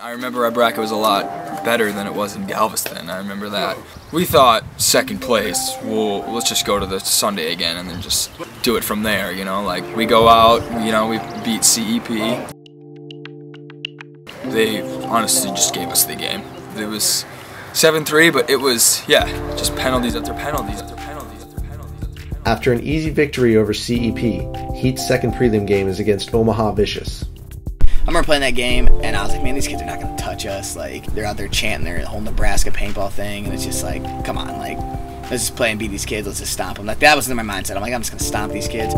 I remember our bracket was a lot better than it was in Galveston. I remember that. We thought second place, well, let's just go to the Sunday again and then just do it from there, you know? Like, we go out, you know, we beat CEP. They honestly just gave us the game. It was 7-3, but it was, yeah, just penalties after penalties after penalties after penalties after penalties. After an easy victory over CEP, Heat's second prelim game is against Omaha Vicious. I remember playing that game, and I was like, man, these kids are not going to touch us. Like, they're out there chanting their whole Nebraska paintball thing, and it's just like, come on, like, let's just play and beat these kids. Let's just stomp them. Like, that was in my mindset. I'm like, I'm just going to stomp these kids.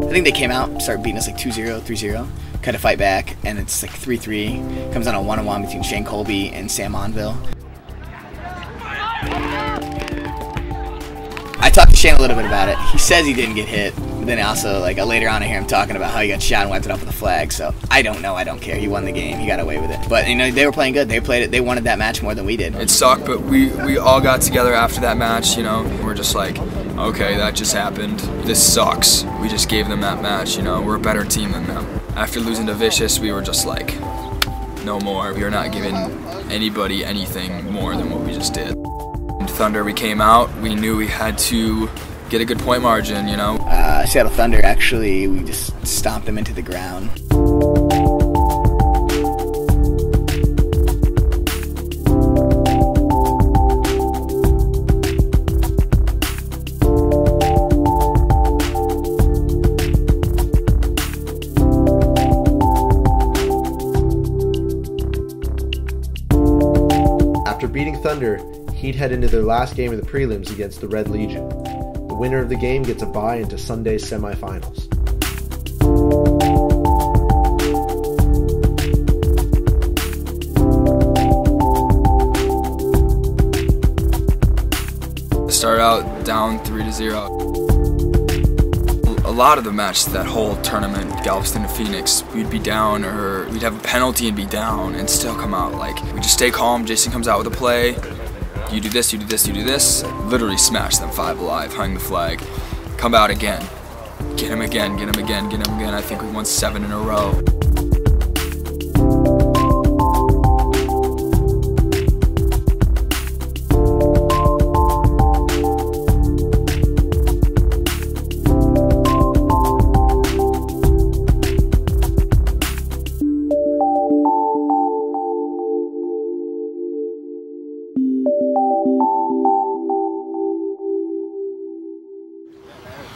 I think they came out, started beating us like 2-0, 3-0, kind of fight back, and it's like 3-3. Comes on a one-on-one between Shane Colby and Sam Monville. I talked to Shane a little bit about it. He says he didn't get hit, but then also, like, later on I hear him talking about how he got shot and wiped it off with a flag, so I don't know, I don't care. He won the game, he got away with it. But, you know, they were playing good, they played it, they wanted that match more than we did. It sucked, but we all got together after that match, you know. We're just like, okay, that just happened. This sucks. We just gave them that match, you know. We're a better team than them. After losing to Vicious, we were just like, no more. We are not giving anybody anything more than what we just did. In Thunder, we came out, we knew we had to get a good point margin, you know. Seattle Thunder, actually, we just stomped them into the ground. After beating Thunder, Heat head into their last game of the prelims against the Red Legion. The winner of the game gets a bye into Sunday's semifinals. Started out down 3-0. A lot of the matches that whole tournament, Galveston to Phoenix, we'd be down or we'd have a penalty and be down and still come out. Like, we just stay calm, Jason comes out with a play, you do this, you do this, you do this, literally smash them 5 alive, hung the flag, come out again, get him again, get him again, get him again. I think we won 7 in a row.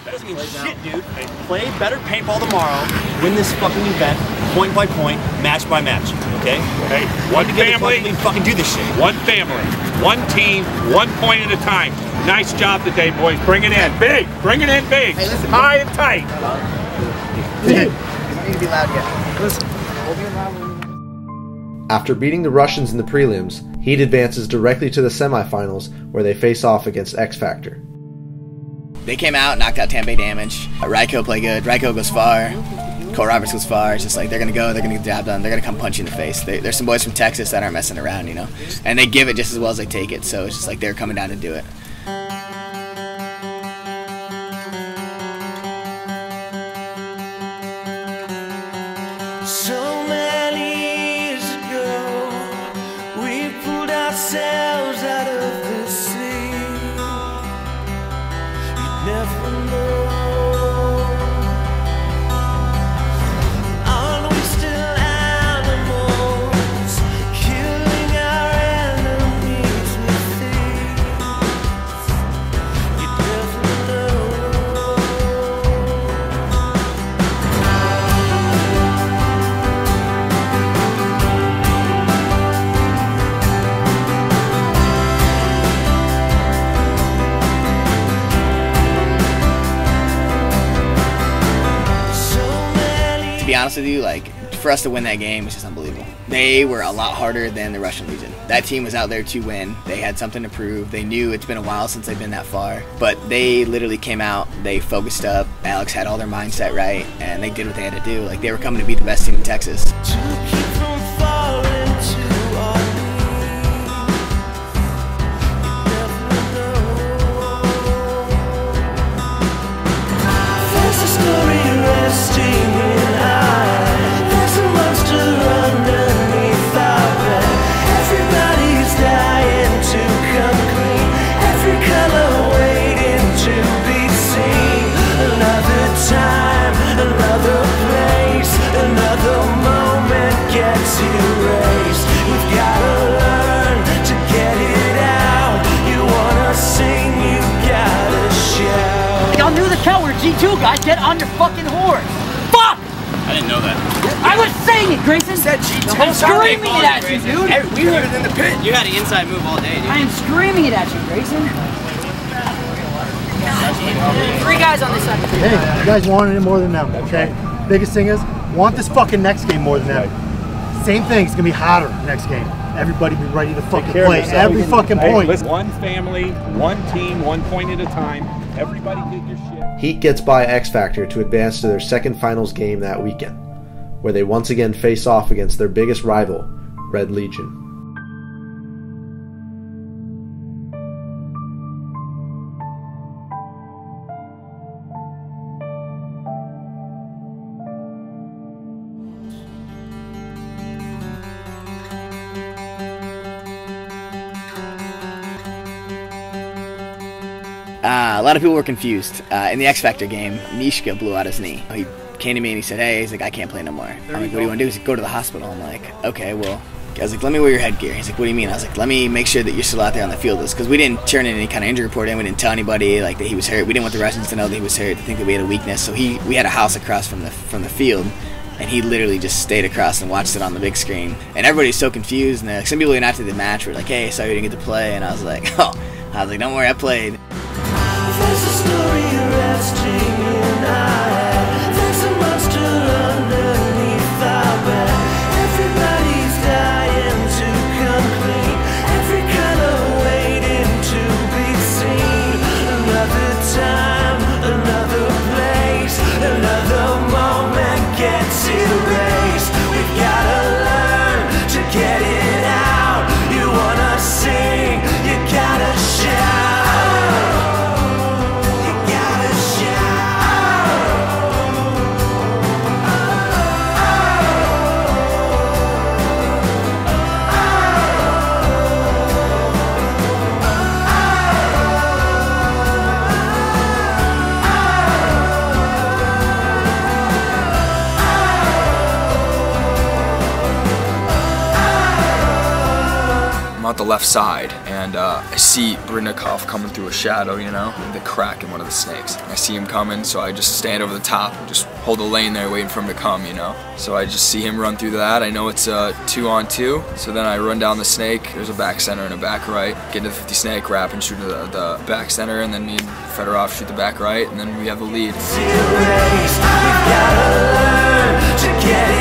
That doesn't mean shit, dude. Play better paintball tomorrow, win this fucking event, point by point, match by match, okay? Hey, one family, fucking do this shit. One family, one team, 1 point at a time. Nice job today, boys. Bring it in big. Bring it in big. Hey, listen. High and tight. You don't need to be loud yet. Listen. We'll be loud. After beating the Russians in the prelims, Heat advances directly to the semifinals where they face off against X Factor. They came out, knocked out Tampa Damage. Ryko played good. Ryko goes far. Cole Roberts goes far. It's just like they're going to go, they're going to get the job done, they're going to come punch you in the face. There's some boys from Texas that aren't messing around, you know. And they give it just as well as they take it, so it's just like they're coming down to do it. So many years ago, we pulled ourselves out of the sea. You'd never know. Aren't we still animals, killing our enemies with thieves? You'd never know. To be honest with you, like, for us to win that game was just unbelievable. They were a lot harder than the Russian Legion. That team was out there to win. They had something to prove. They knew it's been a while since they've been that far. But they literally came out, they focused up, Alex had all their mindset right, and they did what they had to do. Like, they were coming to be the best team in Texas. To keep from falling to our knees. You never know. y'all knew the count. We're G2, guys. Get on your fucking horse. Fuck! I didn't know that. I was saying it, Grayson. You said G2. I'm screaming it at you, dude. Hey, we heard it in the pit. You had an inside move all day, dude. I am screaming it at you, Grayson. Three guys on this side. Hey, you guys wanted it more than them, okay? Biggest thing is, want this fucking next game more than them. Same thing, it's gonna be hotter next game. Everybody be ready to fucking play every fucking point. Listen, one family, one team, 1 point at a time. Everybody get your shit. Heat gets by X Factor to advance to their second finals game that weekend, where they once again face off against their biggest rival, Red Legion. A lot of people were confused. In the X Factor game, Nishka blew out his knee. He came to me and he said, hey, he's like, I can't play no more. I'm like, what do you want to do? He's like, go to the hospital. I'm like, okay, well. I was like, let me wear your headgear. He's like, what do you mean? I was like, let me make sure that you're still out there on the field. Because we didn't turn in any kind of injury report in. We didn't tell anybody like that he was hurt. We didn't want the Russians to know that he was hurt, to think that we had a weakness. So we had a house across from the field. And he literally just stayed across and watched it on the big screen. And everybody's so confused. And like, some people even after the match were like, hey, sorry you didn't get to play. And I was like, don't worry, I played. There's a story resting in our head. There's a monster underneath our bed. Everybody's dying to come clean. Every color waiting to be seen. Another time, another place, another moment gets erased. We've gotta learn to get it out. You wanna sing, you gotta shout. I'm out the left side, and I see Brinikov coming through a shadow, you know, the crack in one of the snakes. I see him coming, so I just stand over the top and just hold the lane there waiting for him to come, you know. So I just see him run through that. I know it's a 2-on-2, so then I run down the snake. There's a back center and a back right. Get into the 50 snake, wrap and shoot the back center, and then me and Fedorov shoot the back right, and then we have the lead. We've gotta learn to get